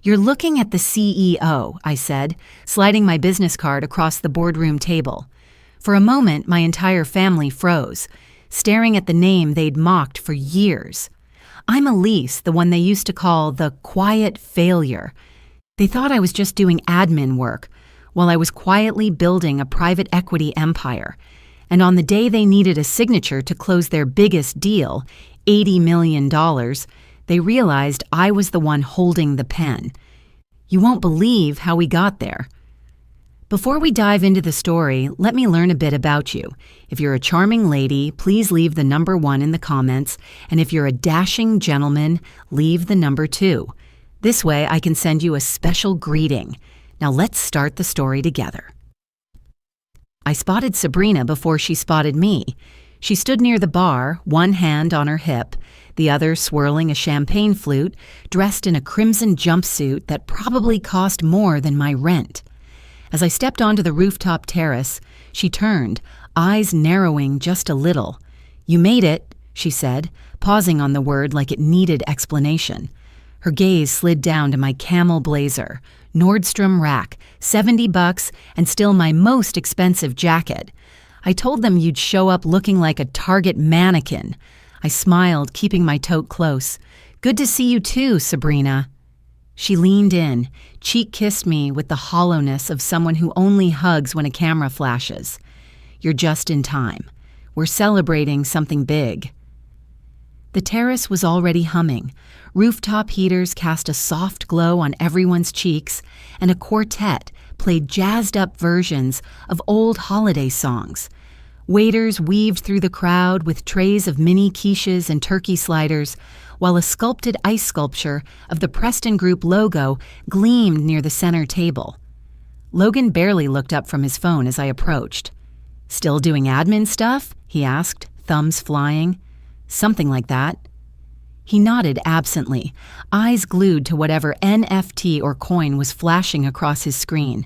"You're looking at the CEO," I said, sliding my business card across the boardroom table. For a moment, my entire family froze, staring at the name they'd mocked for years. I'm Elise, the one they used to call the quiet failure. They thought I was just doing admin work, while I was quietly building a private equity empire. And on the day they needed a signature to close their biggest deal, $80 million, they realized I was the one holding the pen. You won't believe how we got there. Before we dive into the story, let me learn a bit about you. If you're a charming lady, please leave the number 1 in the comments, and if you're a dashing gentleman, leave the number 2. This way I can send you a special greeting. Now let's start the story together. I spotted Sabrina before she spotted me. She stood near the bar, one hand on her hip, the other swirling a champagne flute, dressed in a crimson jumpsuit that probably cost more than my rent. As I stepped onto the rooftop terrace, she turned, eyes narrowing just a little. "You made it," she said, pausing on the word like it needed explanation. Her gaze slid down to my camel blazer, Nordstrom rack, $70, and still my most expensive jacket. "I told them you'd show up looking like a Target mannequin." I smiled, keeping my tote close. "Good to see you too, Sabrina." She leaned in, cheek-kissed me with the hollowness of someone who only hugs when a camera flashes. "You're just in time. We're celebrating something big." The terrace was already humming. Rooftop heaters cast a soft glow on everyone's cheeks, and a quartet played jazzed-up versions of old holiday songs. Waiters weaved through the crowd with trays of mini quiches and turkey sliders, while a sculpted ice sculpture of the Preston Group logo gleamed near the center table. Logan barely looked up from his phone as I approached. "Still doing admin stuff?" he asked, thumbs flying. "Something like that." He nodded absently, eyes glued to whatever NFT or coin was flashing across his screen.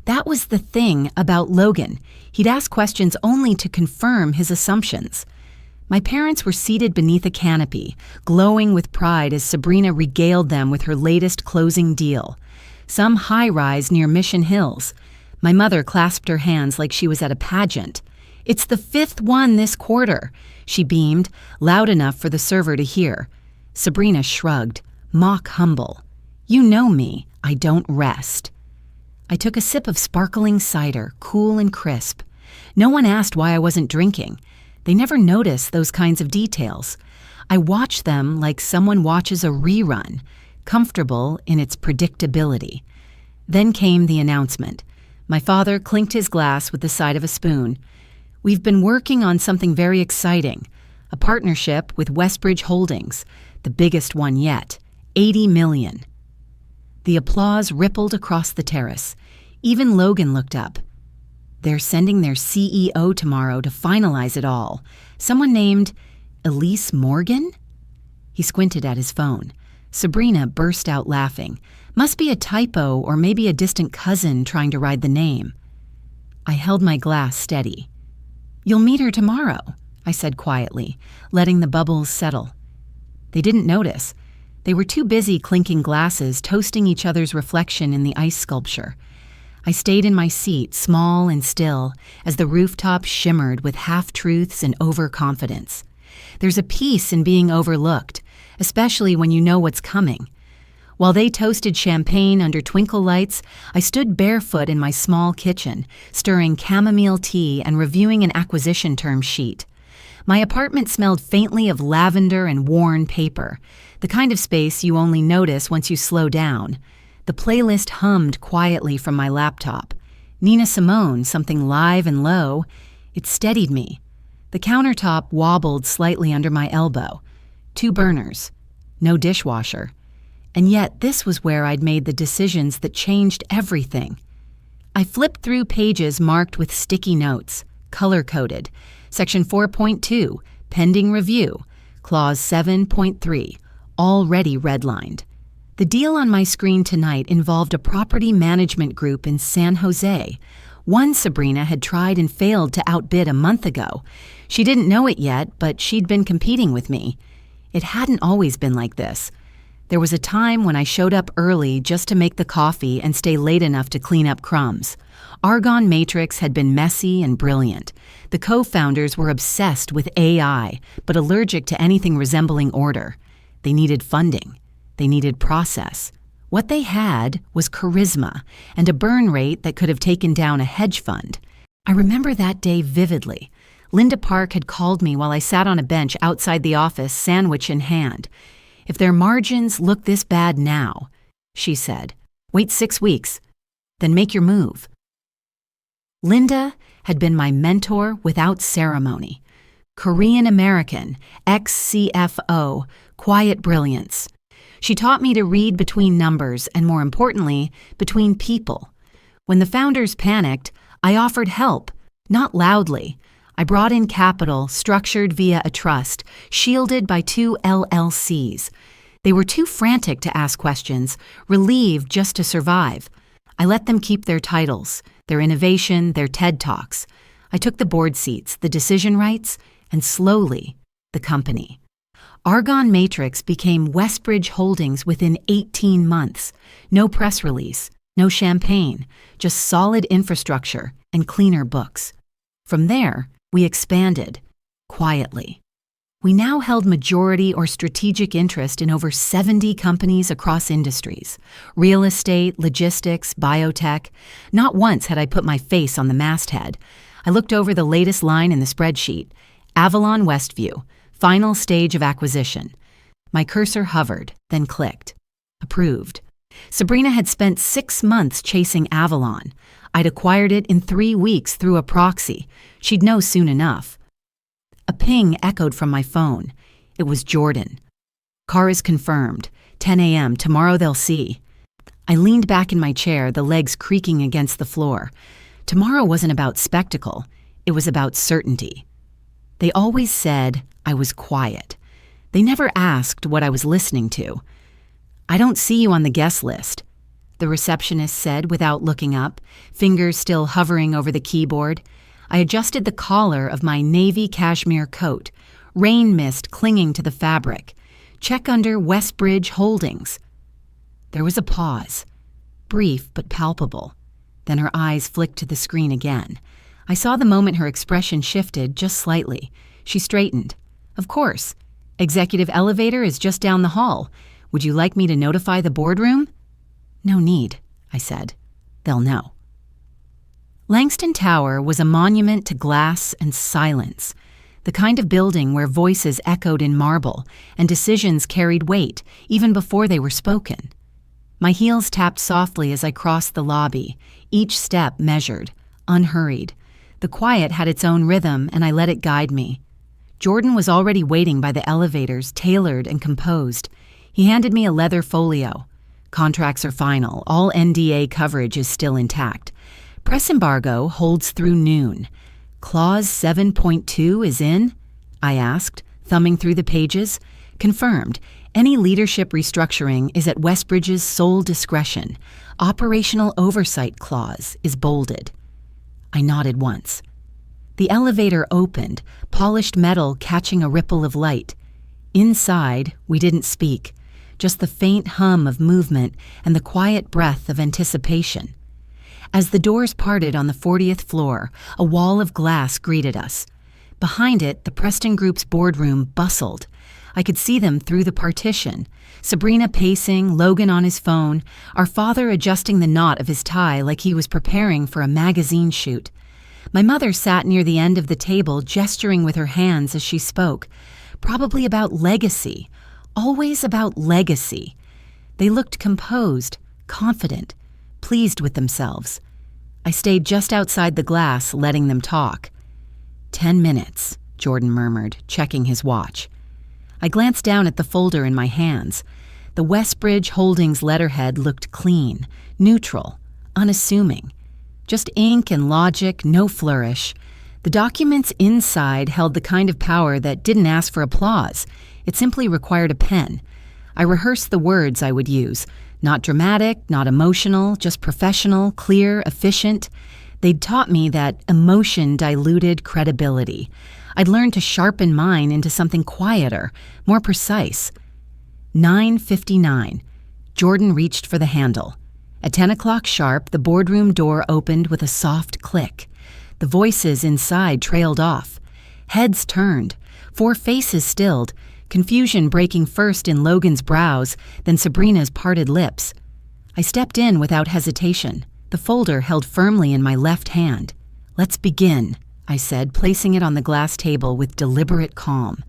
That was the thing about Logan. He'd ask questions only to confirm his assumptions. My parents were seated beneath a canopy, glowing with pride as Sabrina regaled them with her latest closing deal. Some high-rise near Mission Hills. My mother clasped her hands like she was at a pageant. "It's the 5th one this quarter," she beamed, loud enough for the server to hear. Sabrina shrugged, mock humble. "You know me, I don't rest." I took a sip of sparkling cider, cool and crisp. No one asked why I wasn't drinking. They never notice those kinds of details. I watched them like someone watches a rerun, comfortable in its predictability. Then came the announcement. My father clinked his glass with the side of a spoon. "We've been working on something very exciting, a partnership with Westbridge Holdings, the biggest one yet, $80 million. The applause rippled across the terrace. Even Logan looked up. "They're sending their CEO tomorrow to finalize it all. Someone named Elise Morgan?" He squinted at his phone. Sabrina burst out laughing. Must be a typo or maybe a distant cousin trying to ride the name. I held my glass steady. "You'll meet her tomorrow," I said quietly, letting the bubbles settle. They didn't notice. They were too busy clinking glasses, toasting each other's reflection in the ice sculpture. I stayed in my seat, small and still, as the rooftop shimmered with half-truths and overconfidence. There's a peace in being overlooked, especially when you know what's coming. While they toasted champagne under twinkle lights, I stood barefoot in my small kitchen, stirring chamomile tea and reviewing an acquisition term sheet. My apartment smelled faintly of lavender and worn paper, the kind of space you only notice once you slow down. The playlist hummed quietly from my laptop. Nina Simone, something live and low. It steadied me. The countertop wobbled slightly under my elbow. 2 burners. No dishwasher. And yet this was where I'd made the decisions that changed everything. I flipped through pages marked with sticky notes, color-coded. Section 4.2, pending review. Clause 7.3, already redlined. The deal on my screen tonight involved a property management group in San Jose. One Sabrina had tried and failed to outbid a month ago. She didn't know it yet, but she'd been competing with me. It hadn't always been like this. There was a time when I showed up early just to make the coffee and stay late enough to clean up crumbs. Argonne Matrix had been messy and brilliant. The co-founders were obsessed with AI, but allergic to anything resembling order. They needed funding. They needed process. What they had was charisma and a burn rate that could have taken down a hedge fund. I remember that day vividly. Linda Park had called me while I sat on a bench outside the office, sandwich in hand. "If their margins look this bad now," she said, "wait 6 weeks, then make your move." Linda had been my mentor without ceremony. Korean-American, ex-CFO, quiet brilliance. She taught me to read between numbers and, more importantly, between people. When the founders panicked, I offered help, not loudly. I brought in capital, structured via a trust, shielded by 2 LLCs. They were too frantic to ask questions, relieved just to survive. I let them keep their titles, their innovation, their TED Talks. I took the board seats, the decision rights, and slowly, the company. Argonne Matrix became Westbridge Holdings within 18 months. No press release, no champagne, just solid infrastructure and cleaner books. From there, we expanded, quietly. We now held majority or strategic interest in over 70 companies across industries: real estate, logistics, biotech. Not once had I put my face on the masthead. I looked over the latest line in the spreadsheet: Avalon Westview, final stage of acquisition. My cursor hovered, then clicked. Approved. Sabrina had spent 6 months chasing Avalon. I'd acquired it in 3 weeks through a proxy. She'd know soon enough. A ping echoed from my phone. It was Jordan. "Car is confirmed. 10 a.m. Tomorrow they'll see." I leaned back in my chair, the legs creaking against the floor. Tomorrow wasn't about spectacle. It was about certainty. They always said I was quiet. They never asked what I was listening to. "I don't see you on the guest list," the receptionist said without looking up, fingers still hovering over the keyboard. I adjusted the collar of my navy cashmere coat, rain mist clinging to the fabric. "Check under Westbridge Holdings." There was a pause, brief but palpable. Then her eyes flicked to the screen again. I saw the moment her expression shifted just slightly. She straightened. "Of course. Executive elevator is just down the hall. Would you like me to notify the boardroom?" "No need," I said. "They'll know." Langston Tower was a monument to glass and silence, the kind of building where voices echoed in marble and decisions carried weight even before they were spoken. My heels tapped softly as I crossed the lobby, each step measured, unhurried. The quiet had its own rhythm, and I let it guide me. Jordan was already waiting by the elevators, tailored and composed. He handed me a leather folio. "Contracts are final. All NDA coverage is still intact. Press embargo holds through noon. Clause 7.2 is in?" I asked, thumbing through the pages. "Confirmed. Any leadership restructuring is at Westbridge's sole discretion. Operational oversight clause is bolded." I nodded once. The elevator opened, polished metal catching a ripple of light. Inside, we didn't speak, just the faint hum of movement and the quiet breath of anticipation. As the doors parted on the 40th floor, a wall of glass greeted us. Behind it, the Preston Group's boardroom bustled. I could see them through the partition. Sabrina pacing, Logan on his phone, our father adjusting the knot of his tie like he was preparing for a magazine shoot. My mother sat near the end of the table, gesturing with her hands as she spoke, probably about legacy, always about legacy. They looked composed, confident, pleased with themselves. I stayed just outside the glass, letting them talk. 10 minutes, Jordan murmured, checking his watch. I glanced down at the folder in my hands. The Westbridge Holdings letterhead looked clean, neutral, unassuming. Just ink and logic, no flourish. The documents inside held the kind of power that didn't ask for applause. It simply required a pen. I rehearsed the words I would use. Not dramatic, not emotional, just professional, clear, efficient. They'd taught me that emotion diluted credibility. I'd learned to sharpen mine into something quieter, more precise. 9:59. Jordan reached for the handle. At 10 o'clock sharp, the boardroom door opened with a soft click. The voices inside trailed off. Heads turned. 4 faces stilled, confusion breaking first in Logan's brows, then Sabrina's parted lips. I stepped in without hesitation, the folder held firmly in my left hand. "Let's begin," I said, placing it on the glass table with deliberate calm.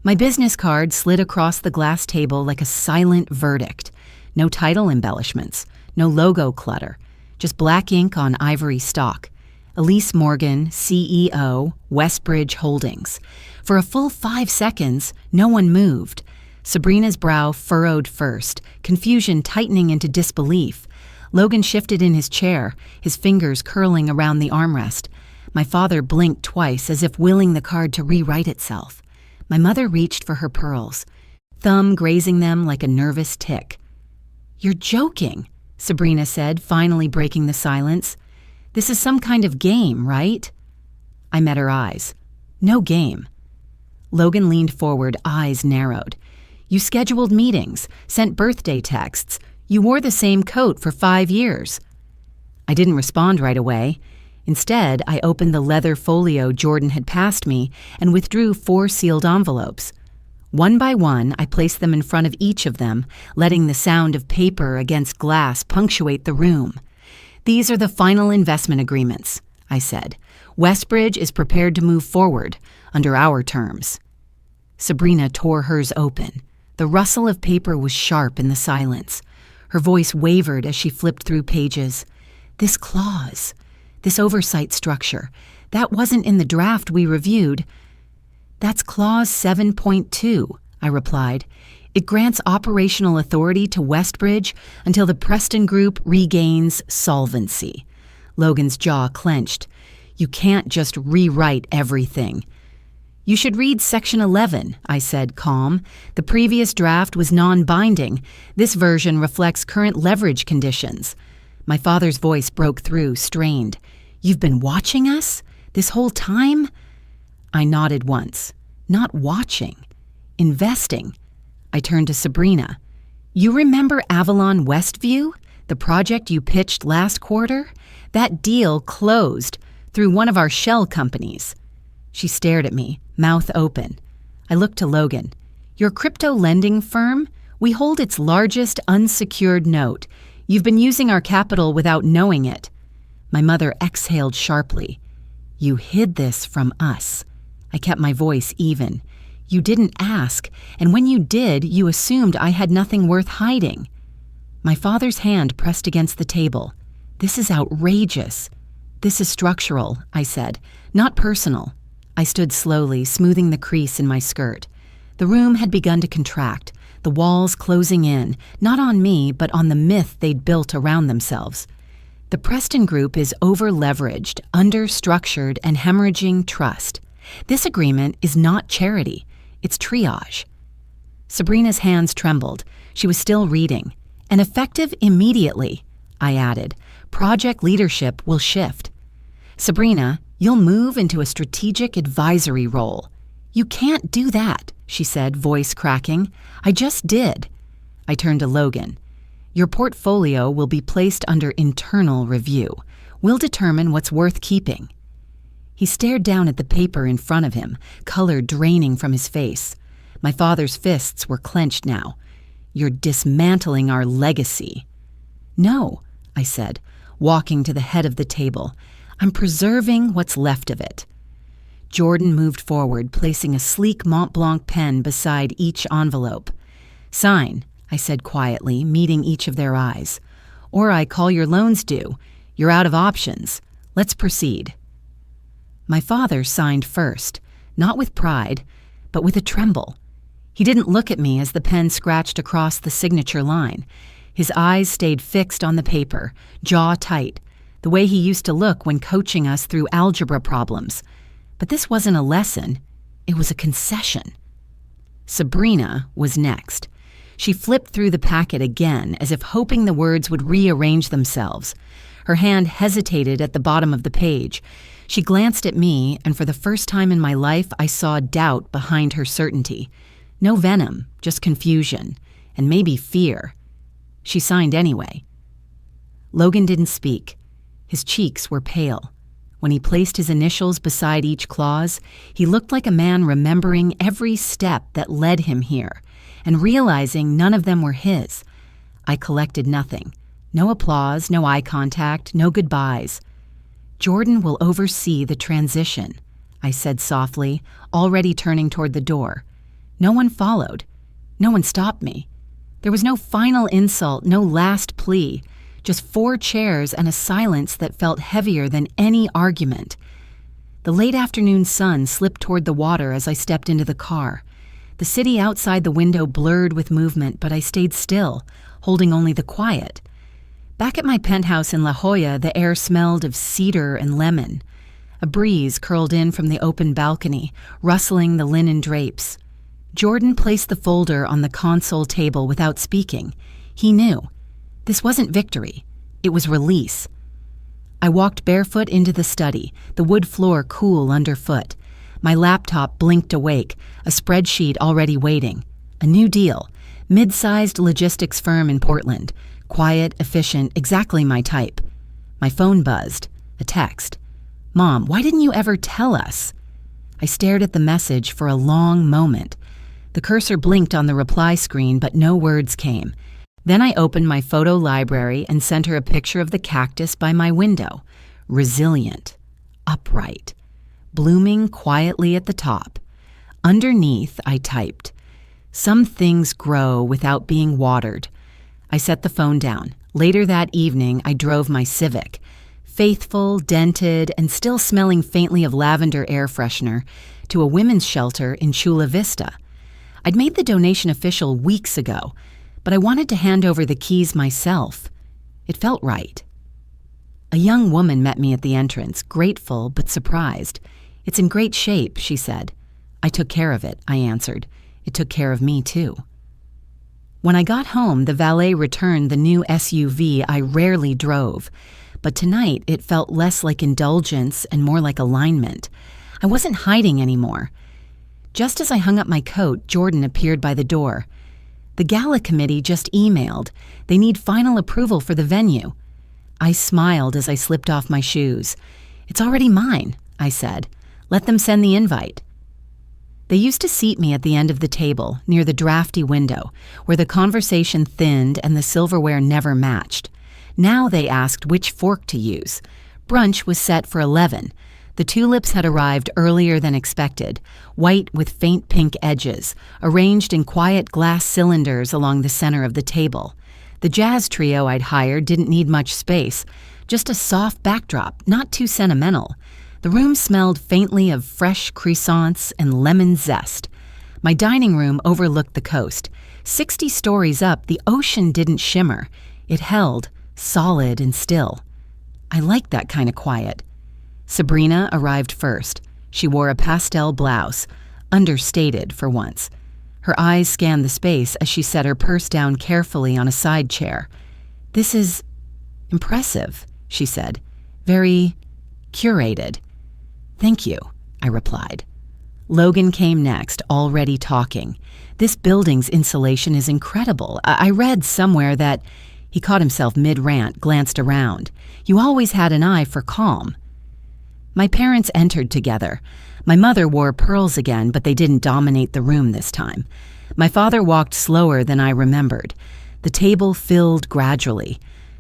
My business card slid across the glass table like a silent verdict. No title embellishments, no logo clutter, just black ink on ivory stock. Elise Morgan, CEO, Westbridge Holdings. For a full 5 seconds, no one moved. Sabrina's brow furrowed first, confusion tightening into disbelief. Logan shifted in his chair, his fingers curling around the armrest. My father blinked twice as if willing the card to rewrite itself. My mother reached for her pearls, thumb grazing them like a nervous tick. "You're joking," Sabrina said, finally breaking the silence. "This is some kind of game, right?" I met her eyes. "No game." Logan leaned forward, eyes narrowed. "You scheduled meetings, sent birthday texts. You wore the same coat for 5 years." I didn't respond right away. Instead, I opened the leather folio Jordan had passed me and withdrew 4 sealed envelopes. One by one, I placed them in front of each of them, letting the sound of paper against glass punctuate the room. "These are the final investment agreements," I said. "Westbridge is prepared to move forward under our terms." Sabrina tore hers open. The rustle of paper was sharp in the silence. Her voice wavered as she flipped through pages. "This clause, this oversight structure, that wasn't in the draft we reviewed." "That's clause 7.2, I replied. "It grants operational authority to Westbridge until the Preston Group regains solvency." Logan's jaw clenched. "You can't just rewrite everything." "You should read Section 11, I said, calm. "The previous draft was non-binding. This version reflects current leverage conditions." My father's voice broke through, strained. "You've been watching us? This whole time?" I nodded once. "Not watching. Investing." I turned to Sabrina. "You remember Avalon Westview? The project you pitched last quarter? That deal closed through one of our shell companies." She stared at me, mouth open. I looked to Logan. "Your crypto lending firm? We hold its largest unsecured note. You've been using our capital without knowing it." My mother exhaled sharply. "You hid this from us." I kept my voice even. "You didn't ask, and when you did, you assumed I had nothing worth hiding." My father's hand pressed against the table. "This is outrageous." "This is structural," I said, "not personal." I stood slowly, smoothing the crease in my skirt. The room had begun to contract, the walls closing in, not on me, but on the myth they'd built around themselves. The Preston Group is over-leveraged, under-structured, and hemorrhaging trust. This agreement is not charity. It's triage. Sabrina's hands trembled. She was still reading. "And effective immediately," I added. "Project leadership will shift." "Sabrina, you'll move into a strategic advisory role." "You can't do that," she said, voice cracking. "I just did." I turned to Logan. "Your portfolio will be placed under internal review. We'll determine what's worth keeping." He stared down at the paper in front of him, color draining from his face. My father's fists were clenched now. "You're dismantling our legacy." "No," I said, walking to the head of the table. "I'm preserving what's left of it." Jordan moved forward, placing a sleek Mont Blanc pen beside each envelope. "Sign," I said quietly, meeting each of their eyes. "Or I call your loans due. You're out of options. Let's proceed." My father signed first, not with pride, but with a tremble. He didn't look at me as the pen scratched across the signature line. His eyes stayed fixed on the paper, jaw tight, the way he used to look when coaching us through algebra problems. But this wasn't a lesson, it was a concession. Sabrina was next. She flipped through the packet again, as if hoping the words would rearrange themselves. Her hand hesitated at the bottom of the page. She glanced at me, and for the first time in my life, I saw doubt behind her certainty. No venom, just confusion. and maybe fear. She signed anyway. Logan didn't speak. His cheeks were pale. When he placed his initials beside each clause, he looked like a man remembering every step that led him here and realizing none of them were his. I collected nothing. No applause, no eye contact, no goodbyes. "Jordan will oversee the transition," I said softly, already turning toward the door. No one followed. No one stopped me. There was no final insult, no last plea. Just 4 chairs and a silence that felt heavier than any argument. The late afternoon sun slipped toward the water as I stepped into the car. The city outside the window blurred with movement, but I stayed still, holding only the quiet. Back at my penthouse in La Jolla, the air smelled of cedar and lemon. A breeze curled in from the open balcony, rustling the linen drapes. Jordan placed the folder on the console table without speaking. He knew. This wasn't victory. It was release. I walked barefoot into the study, the wood floor cool underfoot. My laptop blinked awake, a spreadsheet already waiting. A new deal. Mid-sized logistics firm in Portland. Quiet, efficient, exactly my type. My phone buzzed. A text. "Mom, why didn't you ever tell us?" I stared at the message for a long moment. The cursor blinked on the reply screen, but no words came. Then I opened my photo library and sent her a picture of the cactus by my window. Resilient. Upright. Blooming quietly at the top. Underneath, I typed, "Some things grow without being watered." I set the phone down. Later that evening, I drove my Civic. Faithful, dented, and still smelling faintly of lavender air freshener, to a women's shelter in Chula Vista. I'd made the donation official weeks ago, but I wanted to hand over the keys myself. It felt right. A young woman met me at the entrance, grateful but surprised. "It's in great shape," she said. "I took care of it," I answered. "It took care of me, too." When I got home, the valet returned the new SUV I rarely drove, but tonight it felt less like indulgence and more like alignment. I wasn't hiding anymore. Just as I hung up my coat, Jordan appeared by the door. "The gala committee just emailed. They need final approval for the venue." I smiled as I slipped off my shoes. "It's already mine," I said. "Let them send the invite." They used to seat me at the end of the table, near the drafty window, where the conversation thinned and the silverware never matched. Now they asked which fork to use. Brunch was set for 11. The tulips had arrived earlier than expected, white with faint pink edges, arranged in quiet glass cylinders along the center of the table. The jazz trio I'd hired didn't need much space, just a soft backdrop, not too sentimental. The room smelled faintly of fresh croissants and lemon zest. My dining room overlooked the coast. 60 stories up, the ocean didn't shimmer. It held, solid and still. I liked that kind of quiet. Sabrina arrived first. She wore a pastel blouse, understated for once. Her eyes scanned the space as she set her purse down carefully on a side chair. "This is impressive," she said. "Very curated." "Thank you," I replied. Logan came next, already talking. "This building's insulation is incredible. I read somewhere that—" He caught himself mid-rant, glanced around. "You always had an eye for calm." My parents entered together. My mother wore pearls again, but they didn't dominate the room this time. My father walked slower than I remembered. The table filled gradually.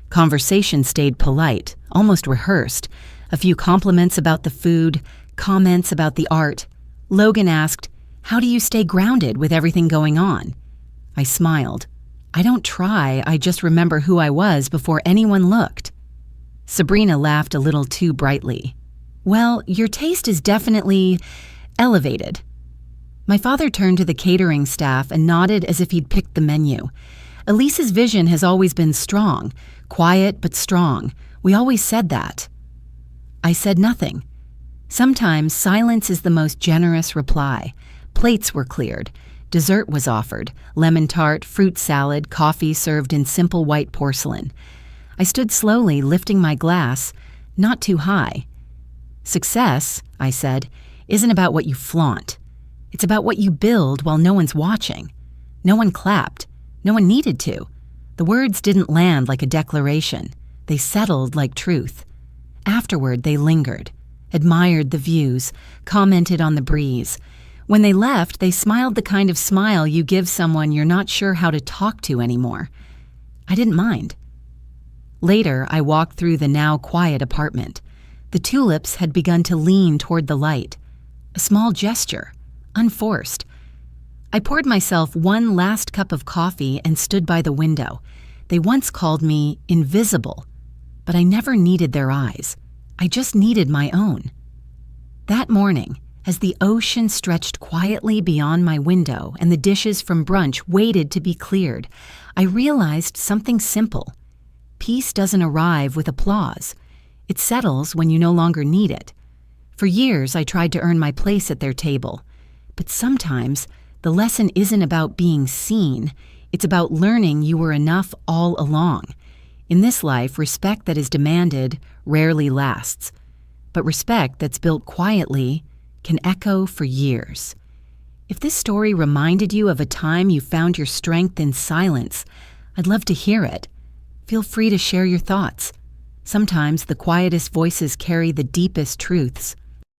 Conversation stayed polite, almost rehearsed. A few compliments about the food, comments about the art. Logan asked, "How do you stay grounded with everything going on?" I smiled. "I don't try, I just remember who I was before anyone looked." Sabrina laughed a little too brightly. "Well, your taste is definitely elevated." My father turned to the catering staff and nodded as if he'd picked the menu. "Elise's vision has always been strong, quiet but strong. We always said that." I said nothing. Sometimes silence is the most generous reply. Plates were cleared. Dessert was offered, lemon tart, fruit salad, coffee served in simple white porcelain. I stood slowly, lifting my glass, not too high. "Success," I said, "isn't about what you flaunt. It's about what you build while no one's watching." No one clapped. No one needed to. The words didn't land like a declaration. They settled like truth. Afterward, they lingered, admired the views, commented on the breeze. When they left, they smiled the kind of smile you give someone you're not sure how to talk to anymore. I didn't mind. Later, I walked through the now quiet apartment. The tulips had begun to lean toward the light. A small gesture, unforced. I poured myself one last cup of coffee and stood by the window. They once called me invisible, but I never needed their eyes. I just needed my own. That morning, as the ocean stretched quietly beyond my window and the dishes from brunch waited to be cleared, I realized something simple. Peace doesn't arrive with applause. It settles when you no longer need it. For years, I tried to earn my place at their table. But sometimes, the lesson isn't about being seen. It's about learning you were enough all along. In this life, respect that is demanded rarely lasts. But respect that's built quietly can echo for years. If this story reminded you of a time you found your strength in silence, I'd love to hear it. Feel free to share your thoughts. Sometimes the quietest voices carry the deepest truths.